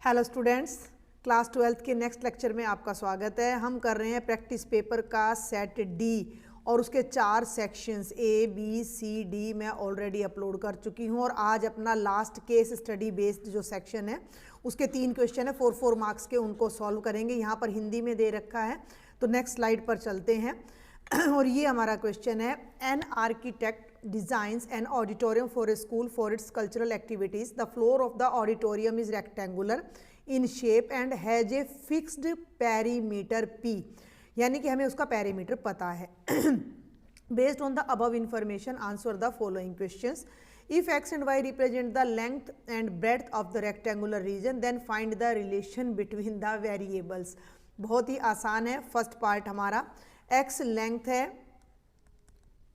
Hello students, class 12th के next lecture में आपका स्वागत है। हम कर रहे हैं प्रैक्टिस पेपर का सेट डी और उसके 4 sections A B C D मैं ऑलरेडी अपलोड कर चुकी हूं और आज अपना लास्ट केस स्टडी बेस्ड जो सेक्शन है उसके 3 क्वेश्चन है 4 मार्क्स के, उनको सॉल्व करेंगे। यहाँ पर हिंदी में दे रखा है, तो नेक्स्ट स्लाइड पर चलते हैं। और ये हमारा क्वेश्चन है, an architect designs an auditorium for a school for its cultural activities. The floor of the auditorium is rectangular in shape and has a fixed perimeter P. यानी कि हमें उसका पैरीमीटर पता है। Based on the above information, answer the following questions. If x and y represent the length and breadth of the rectangular region, then find the relation between the variables. बहुत ही आसान है। First part हमारा x length है,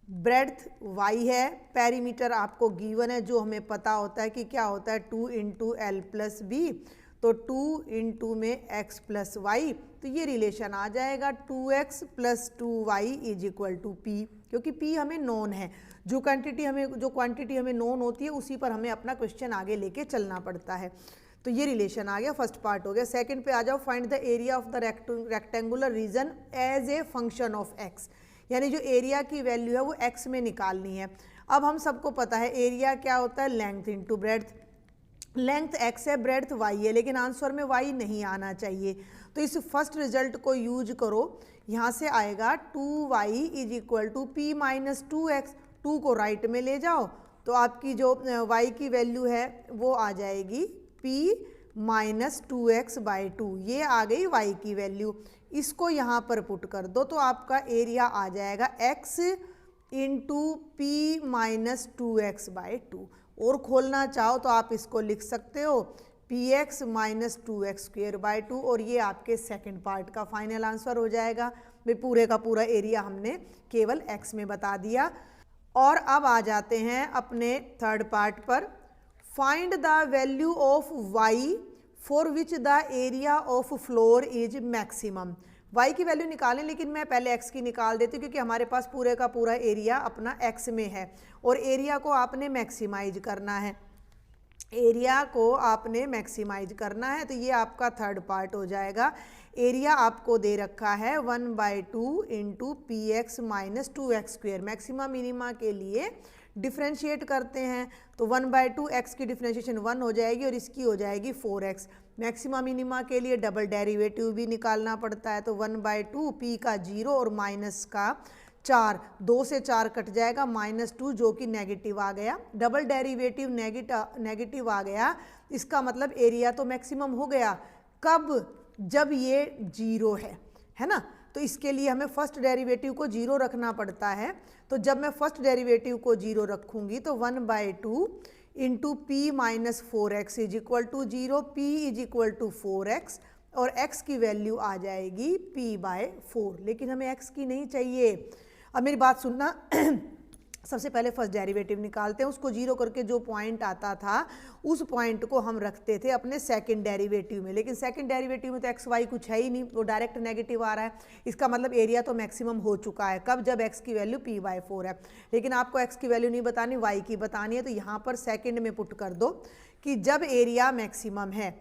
breadth y है, perimeter आपको given है जो हमें पता होता है कि क्या होता है 2 इंटू एल प्लस बी, तो 2 इंटू में x प्लस वाई, तो ये रिलेशन आ जाएगा 2x plus 2y is equal to p, क्योंकि p हमें नोन है। जो क्वांटिटी हमें नोन होती है उसी पर हमें अपना क्वेश्चन आगे लेके चलना पड़ता है। तो ये रिलेशन आ गया, फर्स्ट पार्ट हो गया। सेकंड पे आ जाओ, find the area of the rectangular region as a function of x, यानी जो एरिया की वैल्यू है वो x में निकालनी है। अब हम सबको पता है एरिया क्या होता है, length into breadth. Length x है, ब्रेड्थ y है, लेकिन आंसर में y नहीं आना चाहिए, तो इस फर्स्ट रिजल्ट को यूज करो। यहाँ से आएगा 2y is equal to p minus 2x, 2 को राइट में ले जाओ तो आपकी जो y की वैल्यू है वो आ जाएगी p माइनस 2x बाई 2, ये आ गई y की वैल्यू। इसको यहाँ पर पुट कर दो तो आपका एरिया आ जाएगा x into p minus 2x by 2। और खोलना चाहो तो आप इसको लिख सकते हो px minus 2x square by 2, और ये आपके सेकंड पार्ट का फाइनल आंसर हो जाएगा। भाई पूरे का पूरा एरिया हमने केवल x में बता दिया। और अब आ जाते हैं अपने थर्ड पार्ट पर। Find the value of y for which the area of floor is maximum. y की वैल्यू निकालें, लेकिन मैं पहले x की निकाल देती हूँ क्योंकि हमारे पास पूरे का पूरा एरिया अपना x में है और एरिया को आपने मैक्सिमाइज करना है। एरिया को आपने मैक्सिमाइज करना है, तो ये आपका थर्ड पार्ट हो जाएगा। एरिया आपको दे रखा है 1/2 into P x minus 2x square. Maxima minima के लिए डिफ्रेंशिएट करते हैं तो 1/2 x की डिफ्रेंशिएशन 1 हो जाएगी और इसकी हो जाएगी 4x। मैक्सिमा मिनिमा के लिए डबल डेरिवेटिव भी निकालना पड़ता है, तो 1/2 p का 0 और माइनस का 4, 2 से 4 कट जाएगा, -2 जो कि नेगेटिव आ गया। डबल डेरिवेटिव नेगेटिव आ गया, इसका मतलब एरिया तो मैक्सिमम हो गया। कब? जब ये 0 है ना। तो इसके लिए हमें फर्स्ट डेरिवेटिव को 0 रखना पड़ता है, तो जब मैं फर्स्ट डेरिवेटिव को 0 रखूंगी तो 1/2 into p minus 4x is equal to 0, p is equal to 4x और x की वैल्यू आ जाएगी p/4, लेकिन हमें x की नहीं चाहिए। अब मेरी बात सुनना, सबसे पहले फर्स्ट डेरिवेटिव निकालते हैं, उसको 0 करके जो पॉइंट आता था उस पॉइंट को हम रखते थे अपने सेकंड डेरिवेटिव में, लेकिन सेकंड डेरिवेटिव में तो एक्स वाई कुछ है ही नहीं, वो डायरेक्ट नेगेटिव आ रहा है। इसका मतलब एरिया तो मैक्सिमम हो चुका है। कब? जब x की वैल्यू p/4 है, लेकिन आपको x की वैल्यू नहीं बतानी, y की बतानी है, तो यहाँ पर सेकेंड में पुट कर दो कि जब एरिया मैक्सिमम है।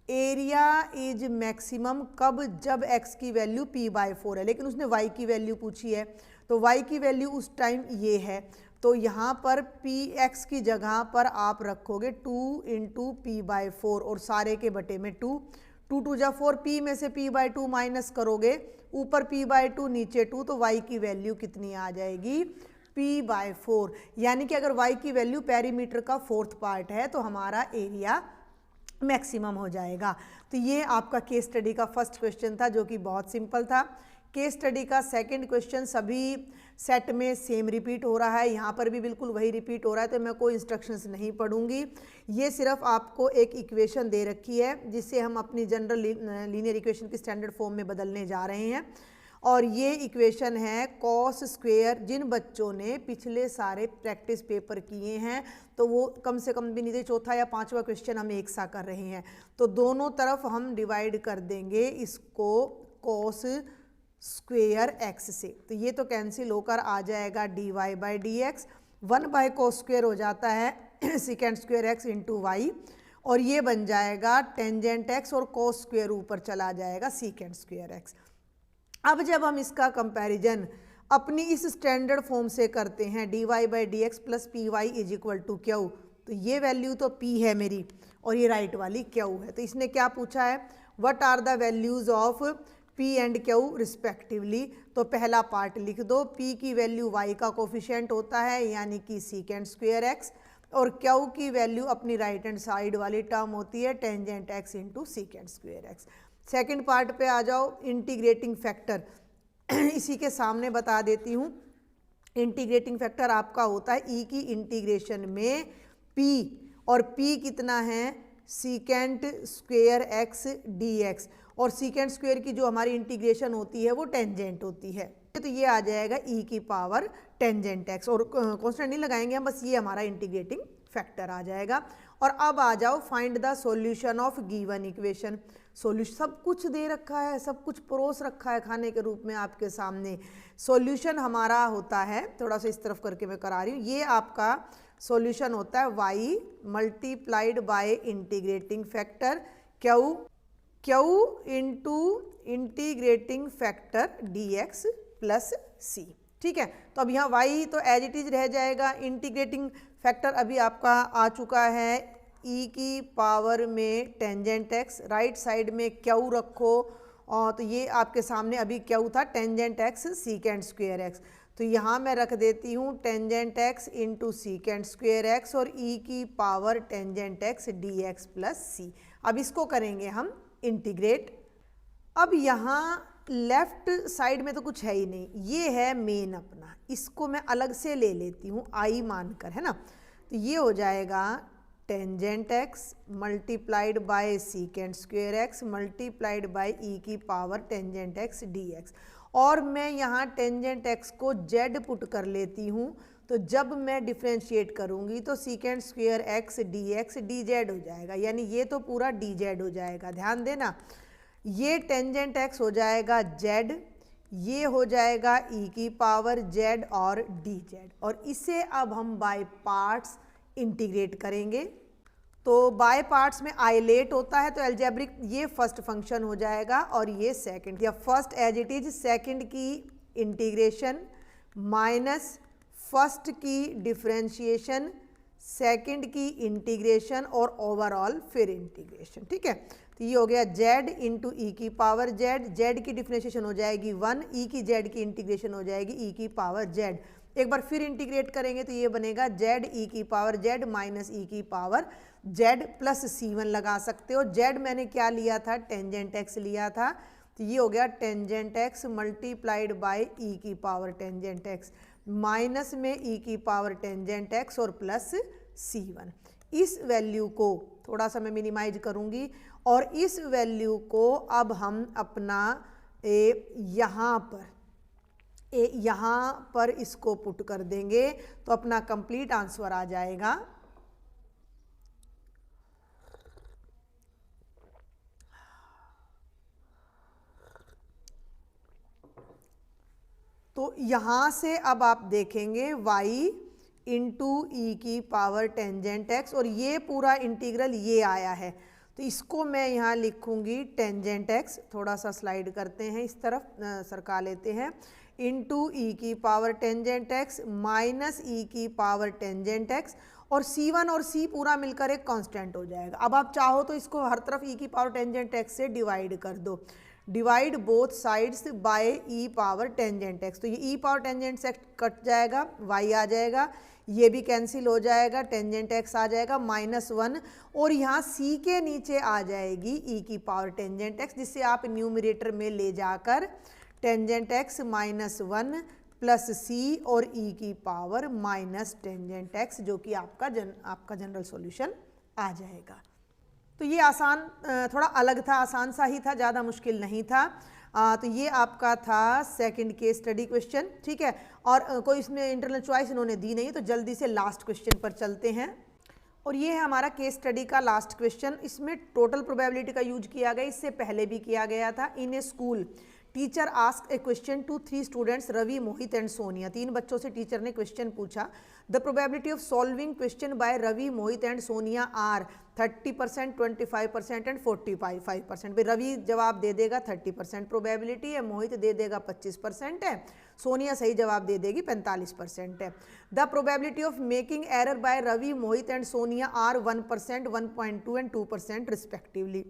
एरिया इज मैक्सिमम कब? जब x की वैल्यू p/4 है, लेकिन उसने y की वैल्यू पूछी है, तो y की वैल्यू उस टाइम ये है, तो यहाँ पर px की जगह पर आप रखोगे 2 इंटू p/4 और सारे के बटे में 2, 2 2 जा 4, p में से p/2 माइनस करोगे, ऊपर p/2 नीचे 2, तो y की वैल्यू कितनी आ जाएगी? p/4। यानी कि अगर y की वैल्यू पेरीमीटर का फोर्थ पार्ट है तो हमारा एरिया मैक्सिमम हो जाएगा। तो ये आपका केस स्टडी का फर्स्ट क्वेश्चन था जो कि बहुत सिंपल था। केस स्टडी का सेकंड क्वेश्चन सभी सेट में सेम रिपीट हो रहा है, यहाँ पर भी बिल्कुल वही रिपीट हो रहा है, तो मैं कोई इंस्ट्रक्शंस नहीं पढ़ूंगी। ये सिर्फ आपको एक इक्वेशन दे रखी है जिससे हम अपनी जनरल लीनियर इक्वेशन की स्टैंडर्ड फॉर्म में बदलने जा रहे हैं, और ये इक्वेशन है कॉस स्क्वेयर। जिन बच्चों ने पिछले सारे प्रैक्टिस पेपर किए हैं तो वो कम से कम भी नहीं, चौथा या पांचवा क्वेश्चन हम एक सा कर रहे हैं, तो दोनों तरफ हम डिवाइड कर देंगे इसको कॉस स्क्वेयर x से, तो ये तो कैंसिल होकर आ जाएगा dy/dx। 1/cos स्क्वेयर हो जाता है second square x into y, और ये बन जाएगा टेंजेंट एक्स और कोस स्क्वायर ऊपर चला जाएगा सीकेंट स्क्वायर एक्स। अब जब हम इसका कंपैरिजन अपनी इस स्टैंडर्ड फॉर्म से करते हैं dy by d x plus p y is equal to q, तो ये वैल्यू तो p है मेरी और ये राइट वाली q है। तो इसने क्या पूछा है, what are the values of p and q respectively. तो पहला पार्ट लिख दो, p की वैल्यू y का कोफिशिएंट होता है यानी कि सीकेंट स्क्वायर एक्स, और q की वैल्यू अपनी राइट हैंड साइड वाली टर्म होती है tangent x into secant square x. Second part पे आ जाओ, इंटीग्रेटिंग फैक्टर इसी के सामने बता देती हूँ। इंटीग्रेटिंग फैक्टर आपका होता है ई की इंटीग्रेशन में p, और p कितना है secant square x D x, और सीकेंट स्क्वायर की जो हमारी इंटीग्रेशन होती है वो टेंजेंट होती है, तो ये आ जाएगा e की पावर टेंजेंट एक्स, और कांस्टेंट नहीं लगाएंगे हम, बस ये हमारा इंटीग्रेटिंग फैक्टर आ जाएगा। और अब आ जाओ find the solution of given equation. Solution सब कुछ दे रखा है, सब कुछ परोस रखा है खाने के रूप में आपके सामने। सॉल्यूशन हमारा होता है, थोड़ा सा इस तरफ करके मैं करा रही हूँ, ये आपका सॉल्यूशन होता है y multiplied by integrating factor q into integrating factor dx plus c। ठीक है, तो अब यहाँ y तो एज इट इज रह जाएगा, इंटीग्रेटिंग फैक्टर अभी आपका आ चुका है e की पावर में टेंजेंट x, राइट साइड में q रखो, और तो ये आपके सामने अभी q था tangent x secant square x, तो यहाँ मैं रख देती हूँ tangent x into secant square x और e की power tangent x dx plus c। अब इसको करेंगे हम इंटीग्रेट। अब यहाँ लेफ्ट साइड में तो कुछ है ही नहीं, ये है मेन अपना, इसको मैं अलग से ले लेती हूँ i मानकर, है ना। तो ये हो जाएगा tangent x multiplied by secant square x multiplied by e की पावर टेंजेंट x dx, और मैं यहाँ टेंजेंट x को z पुट कर लेती हूँ, तो जब मैं डिफ्रेंशिएट करूँगी तो secant square x dx dz हो जाएगा, यानी ये तो पूरा dz हो जाएगा। ध्यान देना, ये टेंजेंट x हो जाएगा z, ये हो जाएगा e की पावर z और dz, और इसे अब हम बाय पार्ट्स इंटीग्रेट करेंगे। तो बाय पार्ट्स में आइलेट होता है, तो एल्जेब्रिक ये फर्स्ट फंक्शन हो जाएगा और ये सेकंड, या first as it is, second की इंटीग्रेशन माइनस फर्स्ट की डिफरेंशिएशन, सेकंड की इंटीग्रेशन और ओवरऑल फिर इंटीग्रेशन। ठीक है, तो ये हो गया z इंटू ई की पावर z, z की डिफरेंशिएशन हो जाएगी 1, e की z की इंटीग्रेशन हो जाएगी e की पावर z, एक बार फिर इंटीग्रेट करेंगे तो ये बनेगा z e की पावर z माइनस e की पावर z प्लस c1 लगा सकते हो। z मैंने क्या लिया था, टेंजेंट x लिया था, तो ये हो गया tangent x multiplied by e की पावर टेंजेंट x माइनस में e की पावर टेंजेंट x और प्लस c1। इस वैल्यू को थोड़ा सा मैं मिनिमाइज करूँगी, और इस वैल्यू को अब हम अपना यहाँ पर इसको पुट कर देंगे तो अपना कंप्लीट आंसर आ जाएगा। तो यहाँ से अब आप देखेंगे y इंटू ई की पावर टेंजेंट x, और ये पूरा इंटीग्रल ये आया है, तो इसको मैं यहाँ लिखूँगी टेंजेंट x, थोड़ा सा स्लाइड करते हैं इस तरफ, सरका लेते हैं, इंटू ई की पावर टेंजेंट x माइनस ई की पावर टेंजेंट x, और c1 और c पूरा मिलकर एक कांस्टेंट हो जाएगा। अब आप चाहो तो इसको हर तरफ e की पावर टेंजेंट x से डिवाइड कर दो, divide both sides by e power tangent x, तो ये e power tangent x cut जाएगा, y आ जाएगा, ये भी कैंसिल हो जाएगा, टेंजेंट x आ जाएगा -1, और यहाँ c के नीचे आ जाएगी e की पावर टेंजेंट x, जिससे आप न्यूमरेटर में ले जाकर टेंजेंट x -1 प्लस c और e की पावर माइनस टेंजेंट x, जो कि आपका जनरल सॉल्यूशन आ जाएगा। तो ये आसान, थोड़ा अलग था, आसान सा ही था, ज़्यादा मुश्किल नहीं था। तो ये आपका था सेकंड केस स्टडी क्वेश्चन। ठीक है, और कोई इसमें इंटरनल चॉइस इन्होंने दी नहीं, तो जल्दी से लास्ट क्वेश्चन पर चलते हैं। और ये है हमारा केस स्टडी का लास्ट क्वेश्चन। इसमें टोटल प्रोबेबिलिटी का यूज किया गया, इससे पहले भी किया गया था। In a school teacher ask a question to 3 students Ravi, Mohit and Sonia. 3 बच्चों से टीचर ने क्वेश्चन पूछा। The probability of solving question by Ravi, Mohit and Sonia are 30%, 25% and 45%। भाई रवि जवाब दे देगा 30% प्रोबेबिलिटी है, मोहित दे देगा 25% है, सोनिया सही जवाब दे देगी 45% है। The probability of making error by Ravi, Mohit and Sonia are 1%, 1.2 and 2% respectively.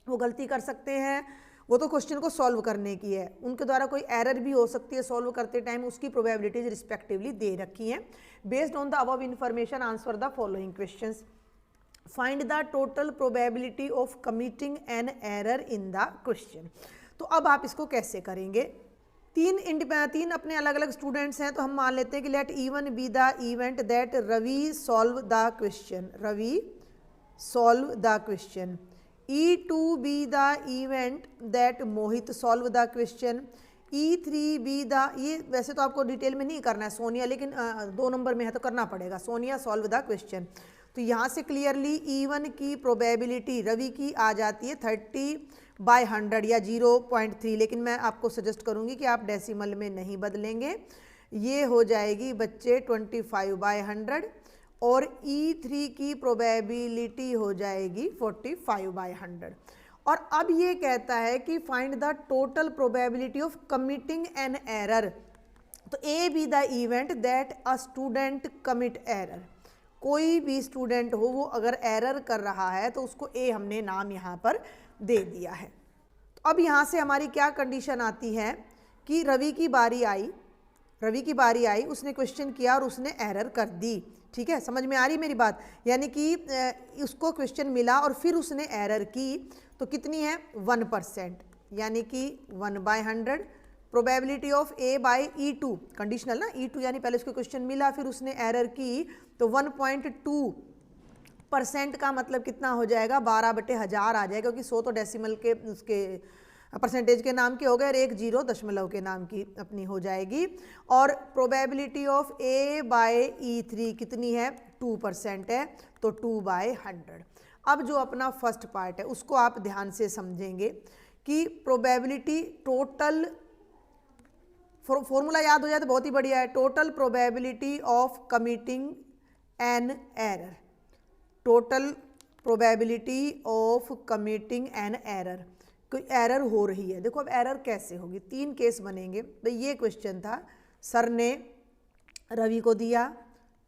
वो गलती कर सकते हैं, वो तो क्वेश्चन को सॉल्व करने की है, उनके द्वारा कोई एरर भी हो सकती है सॉल्व करते टाइम, उसकी प्रोबेबिलिटीज रिस्पेक्टिवली दे रखी हैं। Based on the above information answer the following questions. Find the total probability of committing an error in the question. तो अब आप इसको कैसे करेंगे? तीन अपने अलग अलग स्टूडेंट्स हैं, तो हम मान लेते हैं कि let E1 be the event that Ravi solve the question, Ravi solve the question. E2 be the event that Mohit solve the question, E3 be the, ये वैसे तो आपको डिटेल में नहीं करना है सोनिया, लेकिन 2 नंबर में है तो करना पड़ेगा, सोनिया solve the question। तो यहाँ से क्लियरली E1 की प्रोबेबिलिटी रवि की आ जाती है 30/100 या 0.3, लेकिन मैं आपको सजेस्ट करूँगी कि आप डेसिमल में नहीं बदलेंगे, ये हो जाएगी बच्चे 25/100 और E3 की प्रोबेबिलिटी हो जाएगी 45/100। और अब ये कहता है कि find the total probability of committing an error. तो E be the event that a student commit error, कोई भी स्टूडेंट हो वो अगर एरर कर रहा है तो उसको ए हमने नाम यहाँ पर दे दिया है। तो अब यहाँ से हमारी क्या कंडीशन आती है कि रवि की बारी आई, उसने क्वेश्चन किया और उसने एरर कर दी। ठीक है, समझ में आ रही मेरी बात? यानी कि उसको क्वेश्चन मिला और फिर उसने एरर की, तो कितनी है 1%, यानी कि 1/100। Probability of A by E2, conditional ना, E2 यानी पहले उसको क्वेश्चन मिला फिर उसने एरर की, तो 1.2% का मतलब कितना हो जाएगा 12/1000 आ जाएगा, क्योंकि 100 तो डेसिमल के उसके परसेंटेज के नाम की हो गए और 1 0 दशमलव के नाम की अपनी हो जाएगी। और probability of A bye E3 कितनी है 2% है, तो 2/100। अब जो अपना फर्स्ट पार्ट है उसको आप ध्यान से समझेंगे कि प्रोबेबिलिटी टोटल, फॉर्मूला याद हो जाए तो बहुत ही बढ़िया है, total probability of committing an error, total probability of committing an error. कोई एरर हो रही है, देखो अब एरर कैसे होगी, 3 केस बनेंगे। तो ये क्वेश्चन था, सर ने रवि को दिया,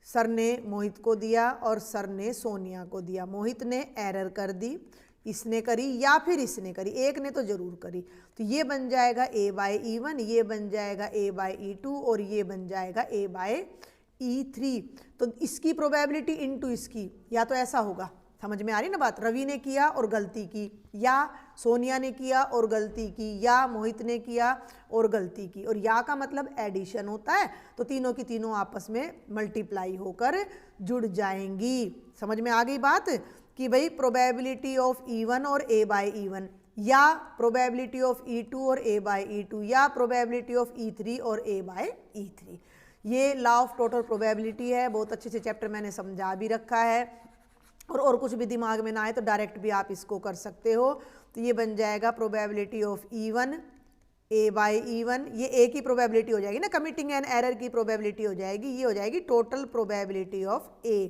सर ने मोहित को दिया और सर ने सोनिया को दिया। मोहित ने एरर कर दी, इसने करी या फिर इसने करी, एक ने तो जरूर करी। तो ये बन जाएगा A/E1, ये बन जाएगा A/E2 और ये बन जाएगा A/E3। तो इसकी प्रोबेबिलिटी इनटू इसकी, या तो ऐसा होगा, समझ में आ रही ना बात, रवि ने किया और गलती की, या सोनिया ने किया और गलती की, या मोहित ने किया और गलती की, और या का मतलब एडिशन होता है, तो तीनों की तीनों आपस में मल्टीप्लाई होकर जुड़ जाएंगी। समझ में आ गई बात कि भाई प्रोबेबिलिटी ऑफ E1 और A/E1, या प्रोबेबिलिटी ऑफ E2 और A/E2, या प्रोबेबिलिटी ऑफ E3 और A/E3। ये लॉ ऑफ टोटल प्रोबेबिलिटी है, बहुत अच्छे से चैप्टर मैंने समझा भी रखा है, और कुछ भी दिमाग में ना आए तो डायरेक्ट भी आप इसको कर सकते हो। तो ये बन जाएगा प्रोबेबिलिटी ऑफ E1 A/E1, ये ए की प्रोबेबिलिटी हो जाएगी ना, कमिटिंग एन एरर की प्रोबेबिलिटी हो जाएगी, ये हो जाएगी टोटल प्रोबेबिलिटी ऑफ ए।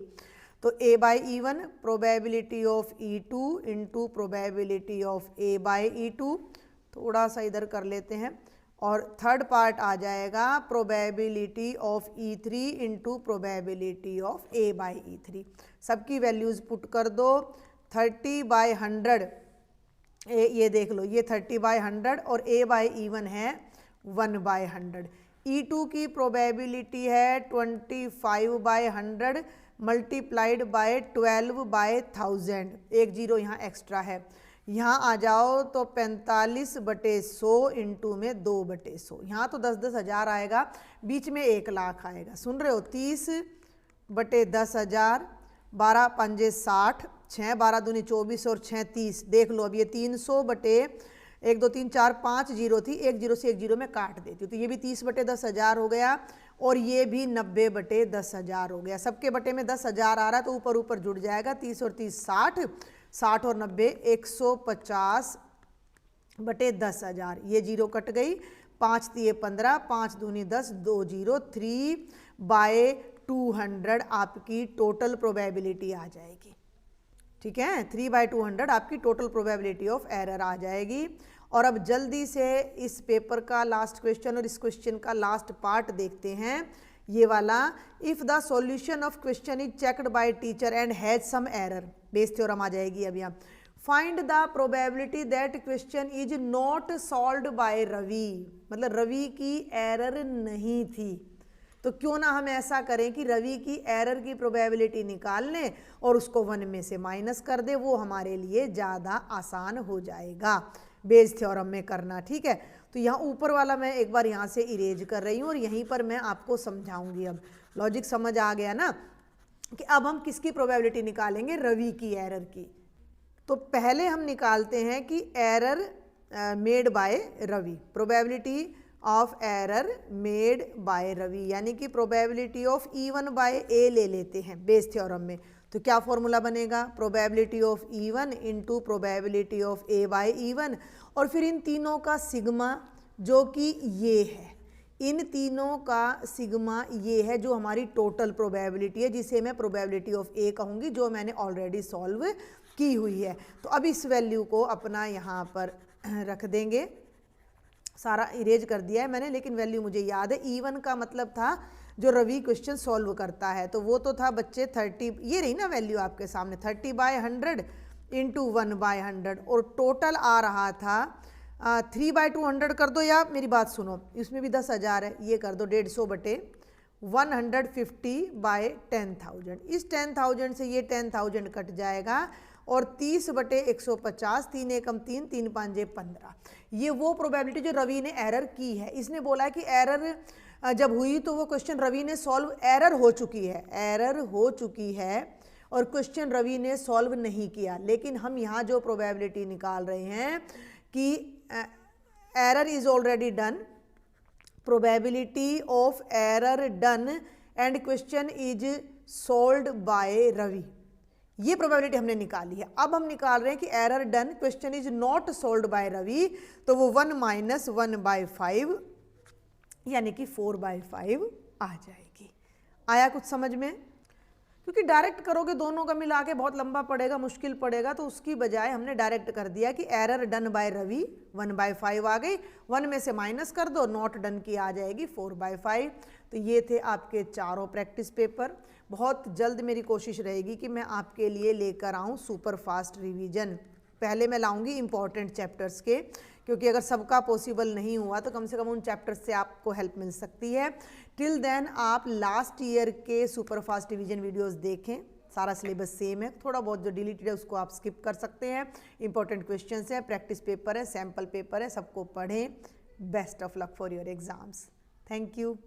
तो A/E1 probability of E2 into probability of A/E2, थोड़ा सा इधर कर लेते हैं, और थर्ड पार्ट आ जाएगा probability of E3 into probability of A/E3। सबकी वैल्यूज़ पुट कर दो, 30/100, ये देख लो, ये 30/100 और A/E1 है 1/100। E2 की प्रोबेबिलिटी है 25/100 मल्टीप्लाइड बाय 12/1000, 1 0 यहाँ एक्स्ट्रा है, यहाँ आ जाओ तो 45/100 इंटू में 2/100, यहाँ तो 10-10 हज़ार आएगा, बीच में 1 लाख आएगा, सुन रहे हो, 30/10,000, 12 पंजे 60, 6 12 दूनी 24 और 6 30, देख लो अब ये 300/1 2 3 4 5 0 थी, 1 0 से 1 0 में काट देती हूँ, तो ये भी 30/10,000 हो गया, और ये भी 90/10,000 हो गया। सबके बटे में 10,000 आ रहा है तो ऊपर ऊपर जुड़ जाएगा, 30 और 30 60, 60 और 90 150 बटे 10,000, ये जीरो कट गई, 5 तिये 15, 5 दूनी 10, 2 जीरो, 3/200 आपकी टोटल प्रोबेबिलिटी आ जाएगी। ठीक है, 3/200 आपकी टोटल प्रोबेबिलिटी ऑफ एरर आ जाएगी। और अब जल्दी से इस पेपर का लास्ट क्वेश्चन और इस क्वेश्चन का लास्ट पार्ट देखते हैं, ये वाला। If the solution of question is checked by teacher and has some error, Bayes theorem आ जाएगी अब यहाँ। Find the probability that question is not solved by Ravi, मतलब रवि की एरर नहीं थी। तो क्यों ना हम ऐसा करें कि रवि की एरर की प्रोबेबिलिटी निकाल लें और उसको 1 में से माइनस कर दे, वो हमारे लिए ज़्यादा आसान हो जाएगा बेस थ्योरम में करना। ठीक है, तो यहाँ ऊपर वाला मैं एक बार यहाँ से इरेज कर रही हूँ और यहीं पर मैं आपको समझाऊंगी। अब लॉजिक समझ आ गया ना कि अब हम किसकी प्रोबेबिलिटी निकालेंगे, रवि की एरर की। तो पहले हम निकालते हैं कि error made by Ravi, probability of error made by Ravi, यानी कि प्रोबेबिलिटी ऑफ E1 बाय ए ले लेते हैं बेस थ्योरम में। तो क्या फॉर्मूला बनेगा, probability of E1 into probability of A by E1, और फिर इन तीनों का सिग्मा जो कि ये है, इन तीनों का सिग्मा ये है जो हमारी टोटल प्रोबेबिलिटी है, जिसे मैं प्रोबेबिलिटी ऑफ ए कहूँगी, जो मैंने ऑलरेडी सॉल्व की हुई है। तो अब इस वैल्यू को अपना यहाँ पर रख देंगे, सारा इरेज कर दिया है मैंने, लेकिन वैल्यू मुझे याद है। E1 का मतलब था जो रवि क्वेश्चन सॉल्व करता है, तो वो तो था बच्चे 30, ये रही ना वैल्यू आपके सामने, 30/100 इंटू 1/100, और टोटल आ रहा था 3/200 कर दो, या मेरी बात सुनो, इसमें भी 10,000 है, ये कर दो 150 बटे 150/10,000। इस 10,000 से ये 10,000 कट जाएगा, और 30 बटे 150, 3 एकम 3, 3 पांजे 15। ये वो प्रोबेबिलिटी जो रवि ने एरर की है। इसने बोला है कि एरर जब हुई तो वो क्वेश्चन रवि ने सॉल्व, एरर हो चुकी है, एरर हो चुकी है और क्वेश्चन रवि ने सॉल्व नहीं किया। लेकिन हम यहाँ जो प्रोबेबिलिटी निकाल रहे हैं कि error is already done, probability of error done and question is solved by Ravi, ये प्रोबेबिलिटी हमने निकाली है। अब हम निकाल रहे हैं कि error done, question is not solved by Ravi, तो वो 1 - 1/5 यानी कि 4/5 आ जाएगी। आया कुछ समझ में? क्योंकि डायरेक्ट करोगे दोनों का मिला के बहुत लंबा पड़ेगा, मुश्किल पड़ेगा, तो उसकी बजाय हमने डायरेक्ट कर दिया कि एरर डन बाय रवि 1/5 आ गई, 1 में से माइनस कर दो, नॉट डन की आ जाएगी 4/5। तो ये थे आपके चारों प्रैक्टिस पेपर। बहुत जल्द मेरी कोशिश रहेगी कि मैं आपके लिए लेकर आऊँ सुपर फास्ट रिवीजन। पहले मैं लाऊंगी इंपॉर्टेंट चैप्टर्स के, क्योंकि अगर सबका पॉसिबल नहीं हुआ तो कम से कम उन चैप्टर्स से आपको हेल्प मिल सकती है। टिल देन आप लास्ट ईयर के सुपर फास्ट रिवीजन वीडियोस देखें, सारा सिलेबस सेम है, थोड़ा बहुत जो डिलीटेड है उसको आप स्किप कर सकते हैं। इंपॉर्टेंट क्वेश्चंस है, प्रैक्टिस पेपर है, सैम्पल पेपर है, सबको पढ़ें। Best of luck for your exams. Thank you.